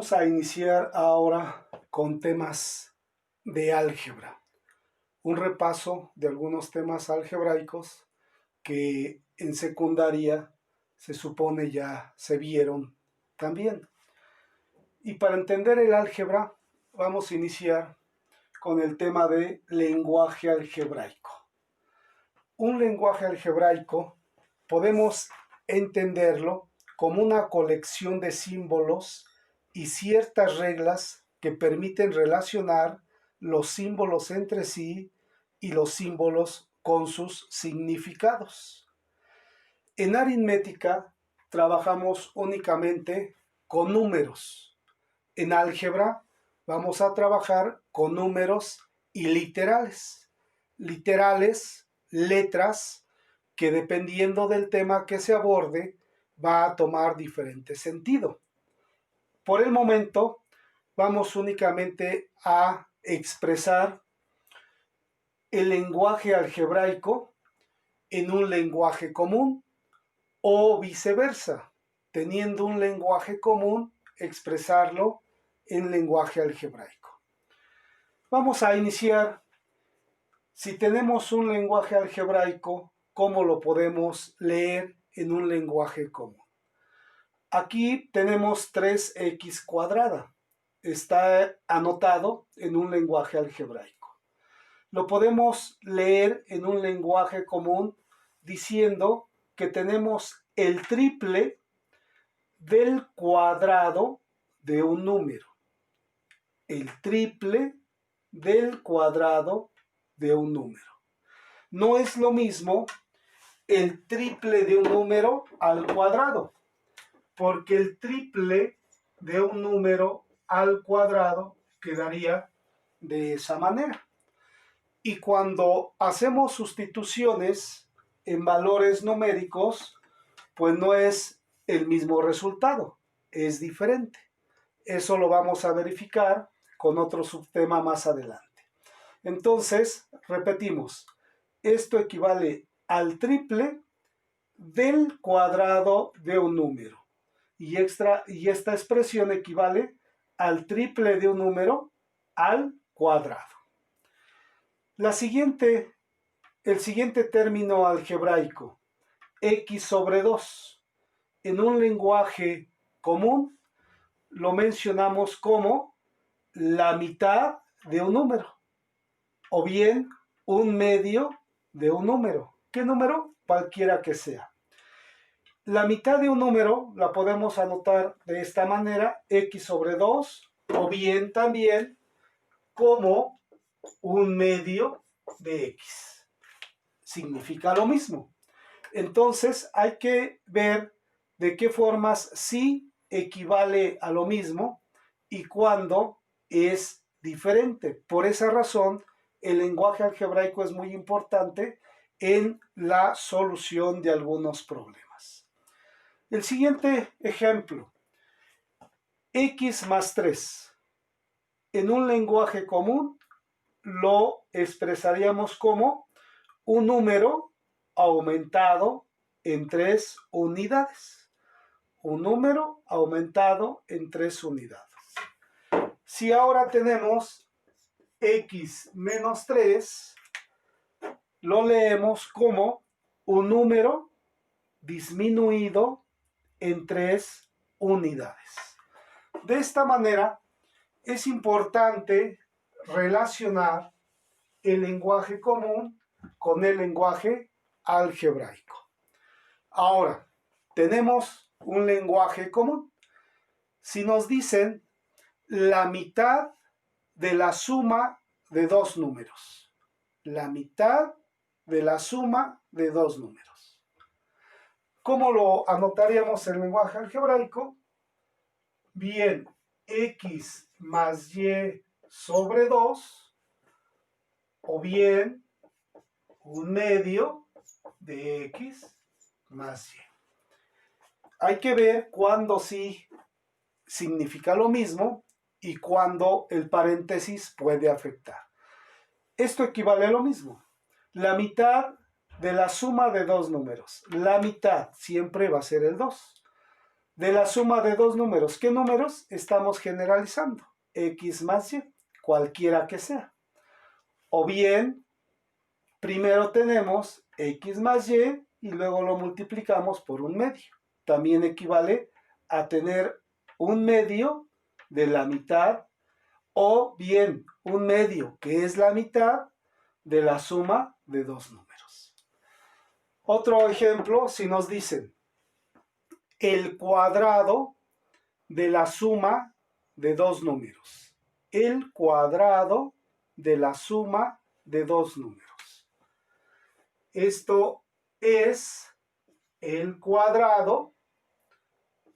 Vamos a iniciar ahora con temas de álgebra. Un repaso de algunos temas algebraicos que en secundaria se supone ya se vieron también. Y para entender el álgebra vamos a iniciar con el tema de lenguaje algebraico. Un lenguaje algebraico podemos entenderlo como una colección de símbolos y ciertas reglas que permiten relacionar los símbolos entre sí y los símbolos con sus significados. En aritmética trabajamos únicamente con números. En álgebra vamos a trabajar con números y literales. Literales, letras, que dependiendo del tema que se aborde, va a tomar diferente sentido. Por el momento, vamos únicamente a expresar el lenguaje algebraico en un lenguaje común o viceversa, teniendo un lenguaje común, expresarlo en lenguaje algebraico. Vamos a iniciar. Si tenemos un lenguaje algebraico, ¿cómo lo podemos leer en un lenguaje común? Aquí tenemos 3x cuadrada. Está anotado en un lenguaje algebraico. Lo podemos leer en un lenguaje común diciendo que tenemos el triple del cuadrado de un número. El triple del cuadrado de un número. No es lo mismo el triple de un número al cuadrado, porque el triple de un número al cuadrado quedaría de esa manera. Y cuando hacemos sustituciones en valores numéricos, pues no es el mismo resultado, es diferente. Eso lo vamos a verificar con otro subtema más adelante. Entonces, repetimos, esto equivale al triple del cuadrado de un número. Y esta expresión equivale al triple de un número al cuadrado. El siguiente término algebraico, x sobre 2. En un lenguaje común lo mencionamos como la mitad de un número o bien un medio de un número. ¿Qué número? Cualquiera que sea. La mitad de un número la podemos anotar de esta manera, x sobre 2, o bien también como un medio de x. Significa lo mismo. Entonces hay que ver de qué formas sí equivale a lo mismo y cuándo es diferente. Por esa razón, el lenguaje algebraico es muy importante en la solución de algunos problemas. El siguiente ejemplo, x más 3. En un lenguaje común lo expresaríamos como un número aumentado en 3 unidades. Un número aumentado en 3 unidades. Si ahora tenemos x menos 3, lo leemos como un número disminuido en 3 unidades. De esta manera, es importante relacionar el lenguaje común con el lenguaje algebraico. Ahora, tenemos un lenguaje común. Si nos dicen la mitad de la suma de dos números, la mitad de la suma de dos números. ¿Cómo lo anotaríamos en lenguaje algebraico? Bien, x más y sobre 2, o bien un medio de x más y. Hay que ver cuándo sí significa lo mismo y cuándo el paréntesis puede afectar. Esto equivale a lo mismo. La mitad de la suma de dos números. La mitad siempre va a ser el 2. de la suma de dos números. ¿Qué números estamos generalizando? X más Y, cualquiera que sea. O bien, primero tenemos X más Y y luego lo multiplicamos por un medio. También equivale a tener un medio de la mitad, o bien un medio que es la mitad de la suma de dos números. Otro ejemplo, si nos dicen el cuadrado de la suma de dos números. El cuadrado de la suma de dos números. Esto es el cuadrado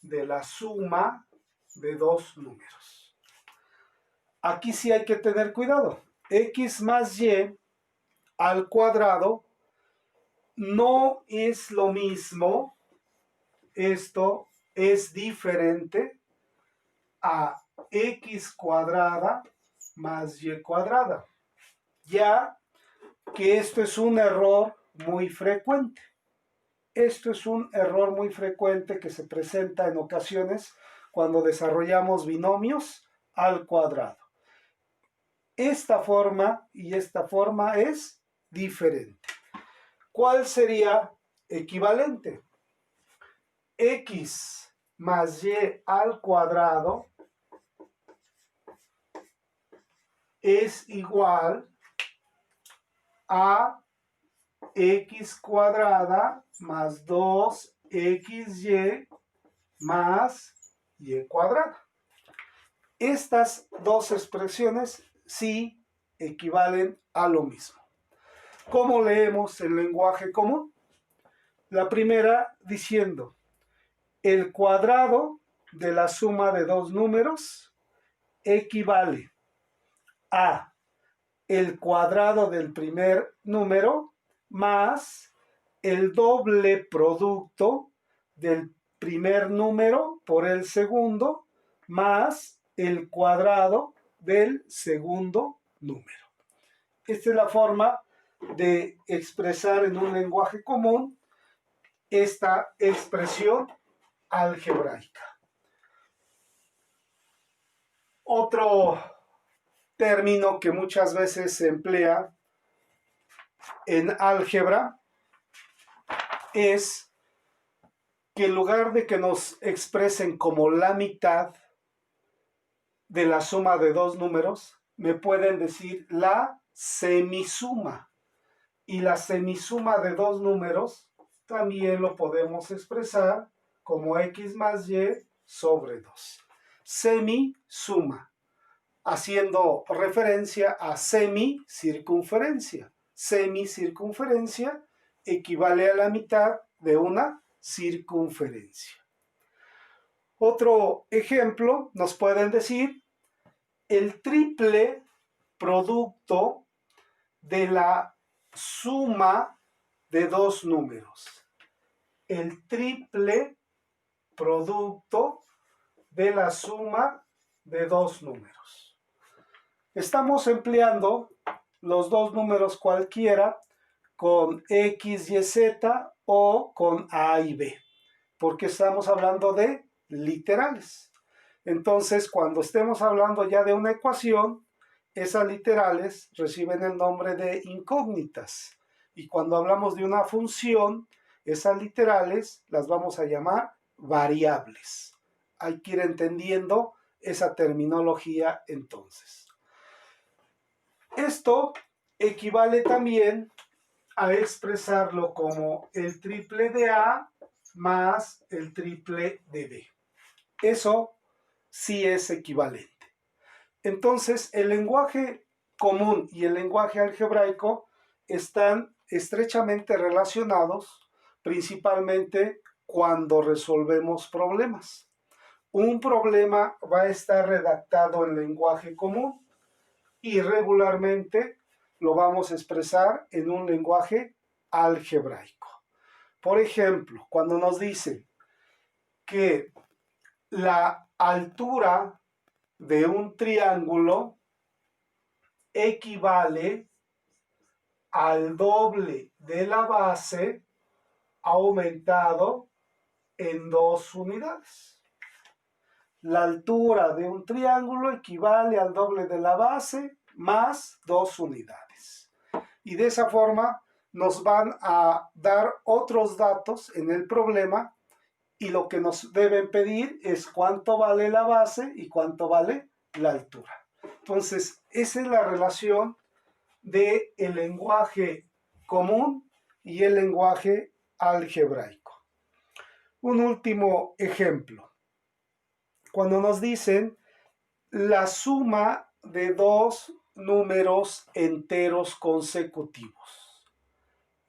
de la suma de dos números. Aquí sí hay que tener cuidado. X más Y al cuadrado no es lo mismo. Esto es diferente a X cuadrada más Y cuadrada, ya que esto es un error muy frecuente. Esto es un error muy frecuente que se presenta en ocasiones cuando desarrollamos binomios al cuadrado. Esta forma y esta forma es diferente. ¿Cuál sería equivalente? X más Y al cuadrado es igual a X cuadrada más 2XY más Y cuadrada. Estas dos expresiones sí equivalen a lo mismo. ¿Cómo leemos el lenguaje común? La primera diciendo, el cuadrado de la suma de dos números equivale a el cuadrado del primer número más el doble producto del primer número por el segundo más el cuadrado del segundo número. Esta es la forma de expresar en un lenguaje común esta expresión algebraica. Otro término que muchas veces se emplea en álgebra es que en lugar de que nos expresen como la mitad de la suma de dos números, me pueden decir la semisuma. Y la semisuma de dos números también lo podemos expresar como X más Y sobre 2. Semisuma, haciendo referencia a semicircunferencia. Semicircunferencia equivale a la mitad de una circunferencia. Otro ejemplo, nos pueden decir el triple producto de la suma de dos números. El triple producto de la suma de dos números. Estamos empleando los dos números cualquiera con X, Y, Z o con A y B, porque estamos hablando de literales. Entonces, cuando estemos hablando ya de una ecuación, esas literales reciben el nombre de incógnitas. Y cuando hablamos de una función, esas literales las vamos a llamar variables. Hay que ir entendiendo esa terminología entonces. Esto equivale también a expresarlo como el triple de A más el triple de B. Eso sí es equivalente. Entonces, el lenguaje común y el lenguaje algebraico están estrechamente relacionados, principalmente cuando resolvemos problemas. Un problema va a estar redactado en lenguaje común y regularmente lo vamos a expresar en un lenguaje algebraico. Por ejemplo, cuando nos dicen que la altura de un triángulo equivale al doble de la base aumentado en 2 unidades. la altura de un triángulo equivale al doble de la base más 2 unidades. Y de esa forma nos van a dar otros datos en el problema y lo que nos deben pedir es cuánto vale la base y cuánto vale la altura. Entonces, esa es la relación del lenguaje común y el lenguaje algebraico. Un último ejemplo. Cuando nos dicen la suma de dos números enteros consecutivos.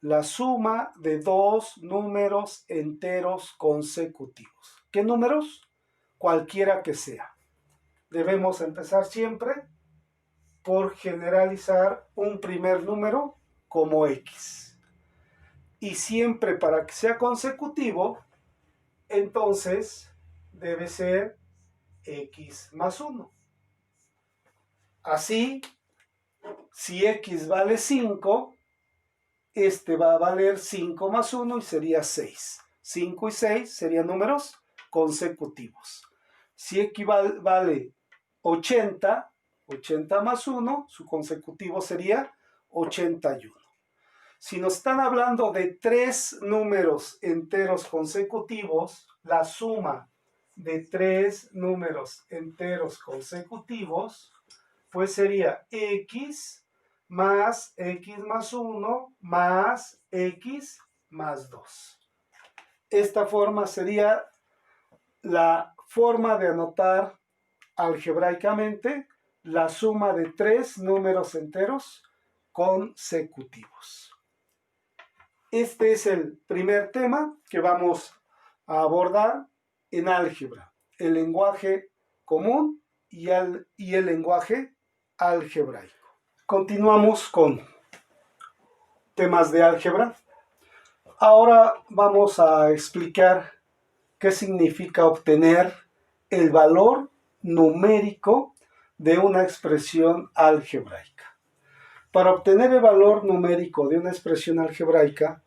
La suma de dos números enteros consecutivos. ¿Qué números? Cualquiera que sea. Debemos empezar siempre por generalizar un primer número como X. Y siempre para que sea consecutivo, entonces debe ser X más 1. Así, si X vale 5, este va a valer 5 más 1 y sería 6. 5 y 6 serían números consecutivos. Si X vale 80, 80 más 1, su consecutivo sería 81. Si nos están hablando de tres números enteros consecutivos, la suma de tres números enteros consecutivos, pues sería X más X más 1 más X más 2. Esta forma sería la forma de anotar algebraicamente la suma de tres números enteros consecutivos. Este es el primer tema que vamos a abordar en álgebra, el lenguaje común y el lenguaje algebraico. Continuamos con temas de álgebra. Ahora vamos a explicar qué significa obtener el valor numérico de una expresión algebraica. Para obtener el valor numérico de una expresión algebraica,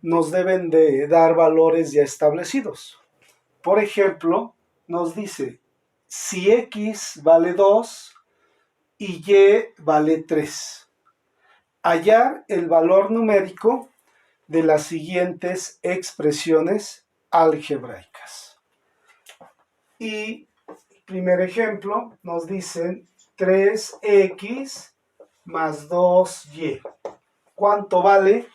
nos deben de dar valores ya establecidos. Por ejemplo, nos dice, si X vale 2 y Y vale 3. Hallar el valor numérico de las siguientes expresiones algebraicas. Y primer ejemplo, nos dicen 3X más 2Y. ¿Cuánto vale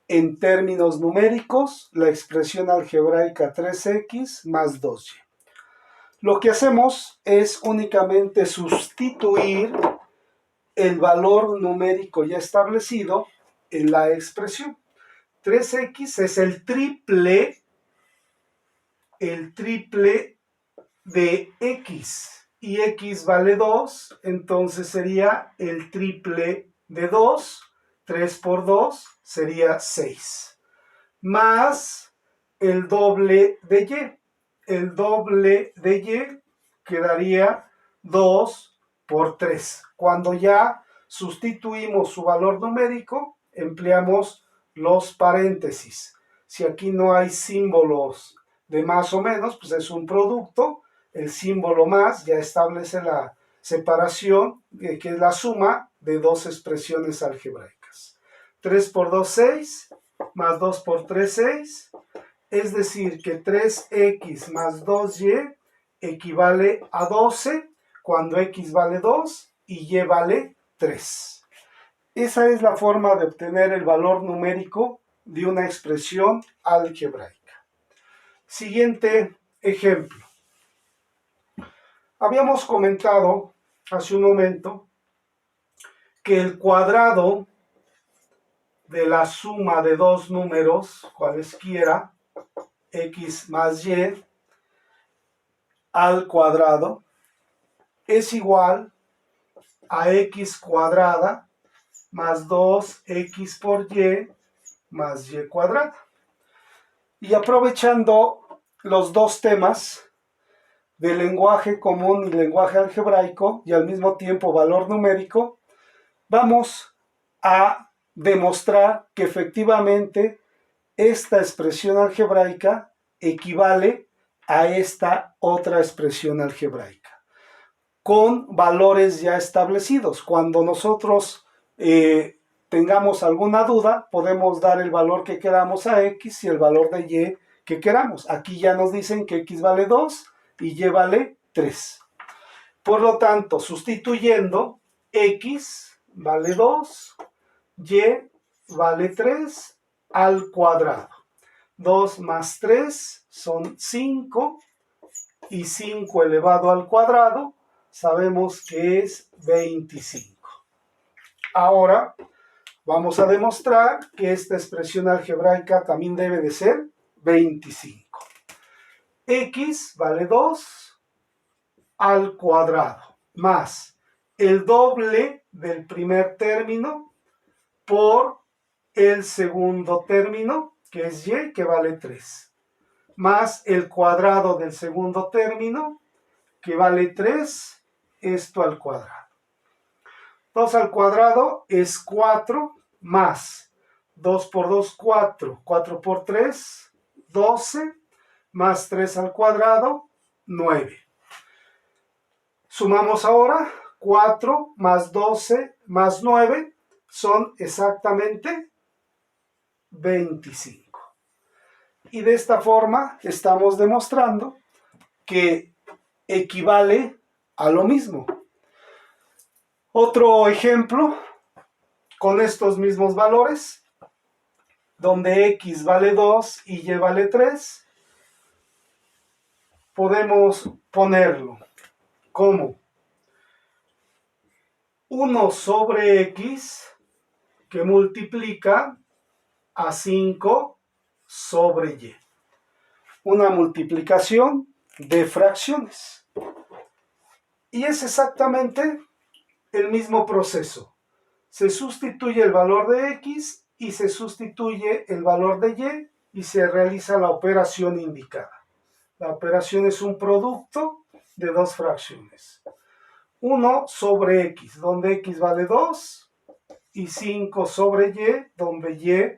en términos numéricos la expresión algebraica 3X más 2Y? Lo que hacemos es únicamente sustituir el valor numérico ya establecido en la expresión. 3X es el triple de X y X vale 2, entonces sería el triple de 2, 3 por 2 sería 6, más el doble de Y. El doble de Y quedaría 2 por 3. Cuando ya sustituimos su valor numérico, empleamos los paréntesis. Si aquí no hay símbolos de más o menos, pues es un producto. El símbolo más ya establece la separación, que es la suma de dos expresiones algebraicas. 3 por 2, 6, más 2 por 3, 6. Es decir, que 3X más 2Y equivale a 12 cuando X vale 2 y Y vale 3. Esa es la forma de obtener el valor numérico de una expresión algebraica. Siguiente ejemplo. Habíamos comentado hace un momento que el cuadrado de la suma de dos números, cualesquiera, X más Y al cuadrado, es igual a X cuadrada más 2X por Y más Y cuadrada. Y aprovechando los dos temas del lenguaje común y lenguaje algebraico y al mismo tiempo valor numérico, vamos a demostrar que efectivamente esta expresión algebraica equivale a esta otra expresión algebraica con valores ya establecidos. Cuando nosotros tengamos alguna duda, podemos dar el valor que queramos a x y el valor de y que queramos. Aquí ya nos dicen que x vale 2 y y vale 3. Por lo tanto, sustituyendo, x vale 2, y vale 3 al cuadrado. 2 más 3 son 5 y 5 elevado al cuadrado sabemos que es 25. Ahora vamos a demostrar que esta expresión algebraica también debe de ser 25. X vale 2 al cuadrado más el doble del primer término por el segundo término, que es y, que vale 3, más el cuadrado del segundo término, que vale 3, esto al cuadrado. 2 al cuadrado es 4, más 2 por 2, 4, 4 por 3, 12, más 3 al cuadrado, 9. Sumamos ahora 4 más 12 más 9 son exactamente 25. Y de esta forma estamos demostrando que equivale a lo mismo. Otro ejemplo con estos mismos valores, donde x vale 2 y y vale 3, podemos ponerlo como 1 sobre x que multiplica a 5 sobre y. Una multiplicación de fracciones. Y es exactamente el mismo proceso. Se sustituye el valor de x y se sustituye el valor de y se realiza la operación indicada. La operación es un producto de dos fracciones. 1 sobre x, donde x vale 2, y 5 sobre y, donde y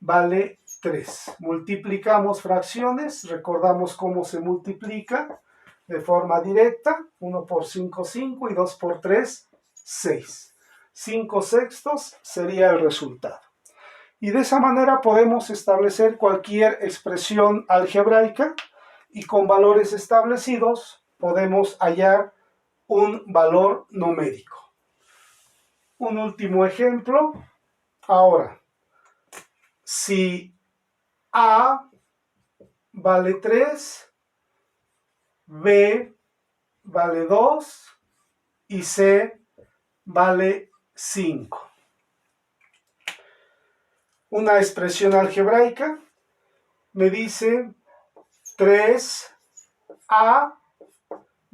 vale 3. Multiplicamos fracciones, recordamos cómo se multiplica de forma directa. 1 por 5, 5, y 2 por 3, 6. 5 sextos sería el resultado. Y de esa manera podemos establecer cualquier expresión algebraica y con valores establecidos podemos hallar un valor numérico. Un último ejemplo. Ahora, si A vale 3, B vale 2 y C vale 5. Una expresión algebraica me dice 3A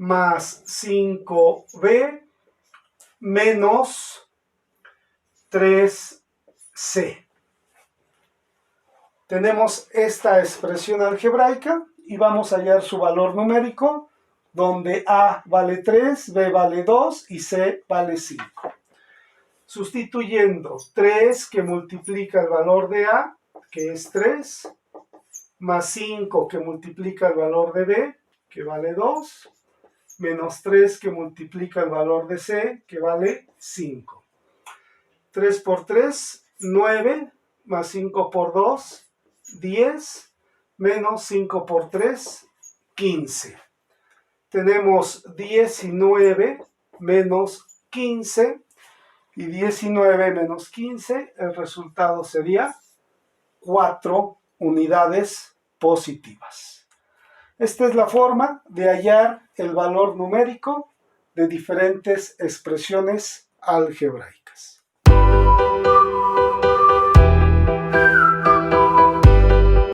más 5B menos 3C. Tenemos esta expresión algebraica y vamos a hallar su valor numérico, donde A vale 3, B vale 2 y C vale 5. Sustituyendo 3 que multiplica el valor de A, que es 3, más 5 que multiplica el valor de B, que vale 2, menos 3 que multiplica el valor de C, que vale 5. 3 por 3, 9, más 5 por 2, 10, menos 5 por 3, 15. Tenemos 19 menos 15, y 19 menos 15, el resultado sería 4 unidades positivas. Esta es la forma de hallar el valor numérico de diferentes expresiones algebraicas.